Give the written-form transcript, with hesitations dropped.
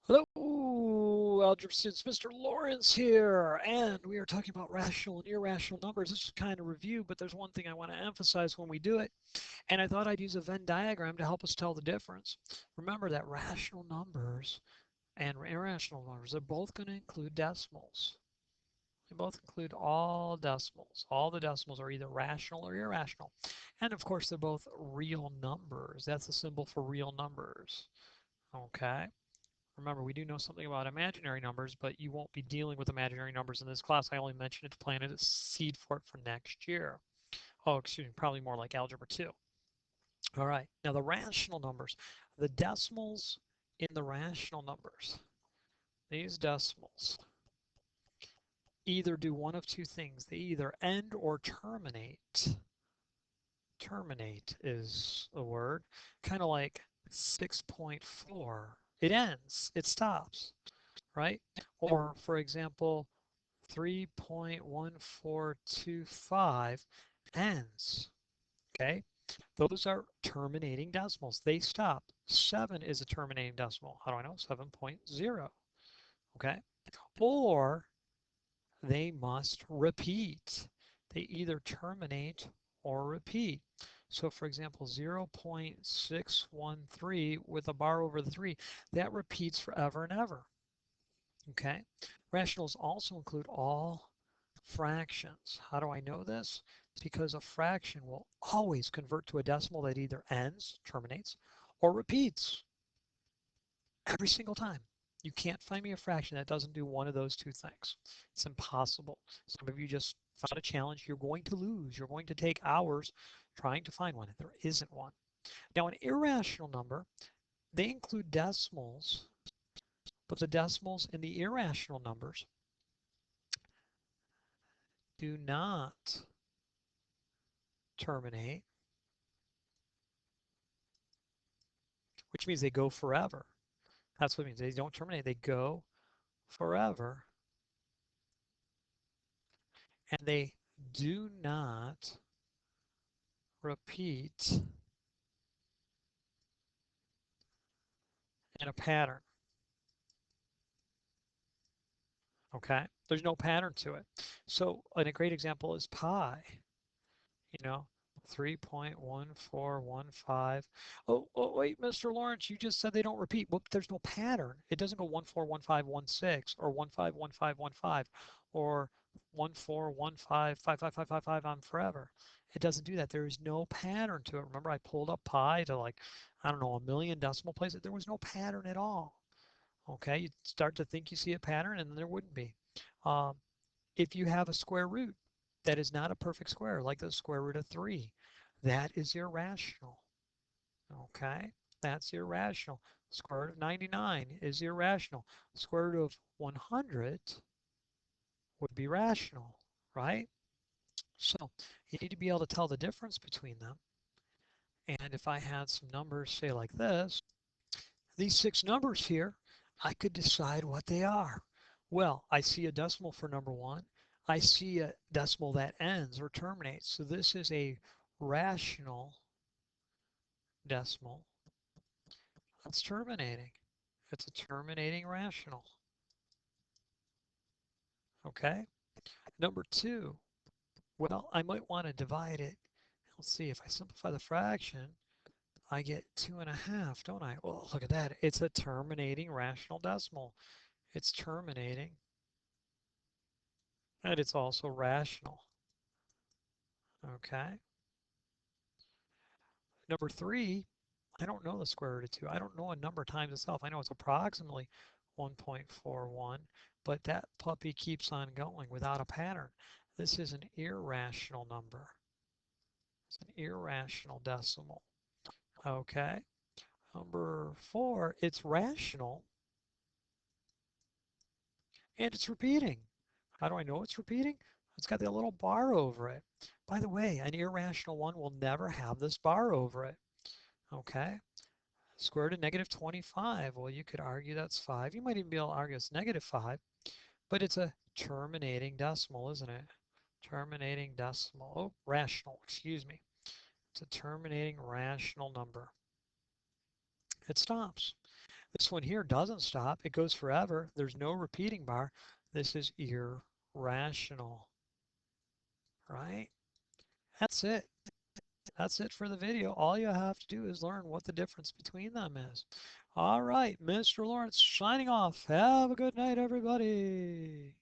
Hello, algebra students. Mr. Lawrence here, and we are talking about rational and irrational numbers. This is kind of review, but there's one thing I want to emphasize when we do it, and I thought I'd use a Venn diagram to help us tell the difference. Remember that rational numbers and irrational numbers are both going to include decimals. They both include all decimals. All the decimals are either rational or irrational. And of course, they're both real numbers. That's the symbol for real numbers. Okay. Remember, we do know something about imaginary numbers, but you won't be dealing with imaginary numbers in this class. I only mentioned it to plant a seed for it for next year. Oh, excuse me, probably more like Algebra 2. All right, now the rational numbers. The decimals in the rational numbers, these decimals, either do one of two things. They either end or terminate. Terminate is the word, kind of like 6.4. It ends, it stops, right? Or, for example, 3.1425 ends. Okay, those are terminating decimals. They stop. 7 is a terminating decimal. How do I know? 7.0. Okay, or they must repeat. They either terminate or repeat. So for example, 0.613 with a bar over the 3, that repeats forever and ever. Okay, rationals also include all fractions. How do I know this? Because a fraction will always convert to a decimal that either ends, terminates, or repeats every single time. You can't find me a fraction that doesn't do one of those two things. It's impossible. Some of you just found a challenge. You're going to lose. You're going to take hours trying to find one. There isn't one. Now, an irrational number, they include decimals, but the decimals in the irrational numbers do not terminate, which means they go forever. That's what it means. They don't terminate. They go forever. And they do not repeat in a pattern. Okay? There's no pattern to it. So, and a great example is pi. You know, 3.1415. Wait, Mr. Lawrence, you just said they don't repeat. Well, there's no pattern. It doesn't go 141516 or 151515 or 14155555 on forever. It doesn't do that. There is no pattern to it. Remember, I pulled up pi to like, I don't know, a million decimal places. There was no pattern at all. Okay, you start to think you see a pattern and there wouldn't be. Um, if you have a square root that is not a perfect square, like the square root of 3, that is irrational. Okay, that's irrational. Square root of 99 is irrational. Square root of 100 would be rational, right? So you need to be able to tell the difference between them. And if I had some numbers, say like this, these 6 numbers here, I could decide what they are. Well, I see a decimal for number 1. I see a decimal that ends or terminates. So this is a rational decimal that's terminating. It's a terminating rational. Okay? Number 2, well, I might want to divide it. Let's see, if I simplify the fraction, I get 2.5, don't I? Well, look at that. It's a terminating rational decimal. It's terminating, and it's also rational. Okay? Number 3, I don't know the square root of 2. I don't know a number times itself. I know it's approximately 1.41, but that puppy keeps on going without a pattern. This is an irrational number. It's an irrational decimal. Okay. Number 4, it's rational and it's repeating. How do I know it's repeating? It's got that little bar over it. By the way, an irrational one will never have this bar over it. Okay. Square root of negative 25. Well, you could argue that's 5. You might even be able to argue it's negative 5, but it's a terminating decimal, isn't it? Terminating decimal. Oh, rational, excuse me. It's a terminating rational number. It stops. This one here doesn't stop. It goes forever. There's no repeating bar. This is irrational, right? That's it. That's it for the video. All you have to do is learn what the difference between them is. All right, Mr. Lawrence signing off. Have a good night, everybody.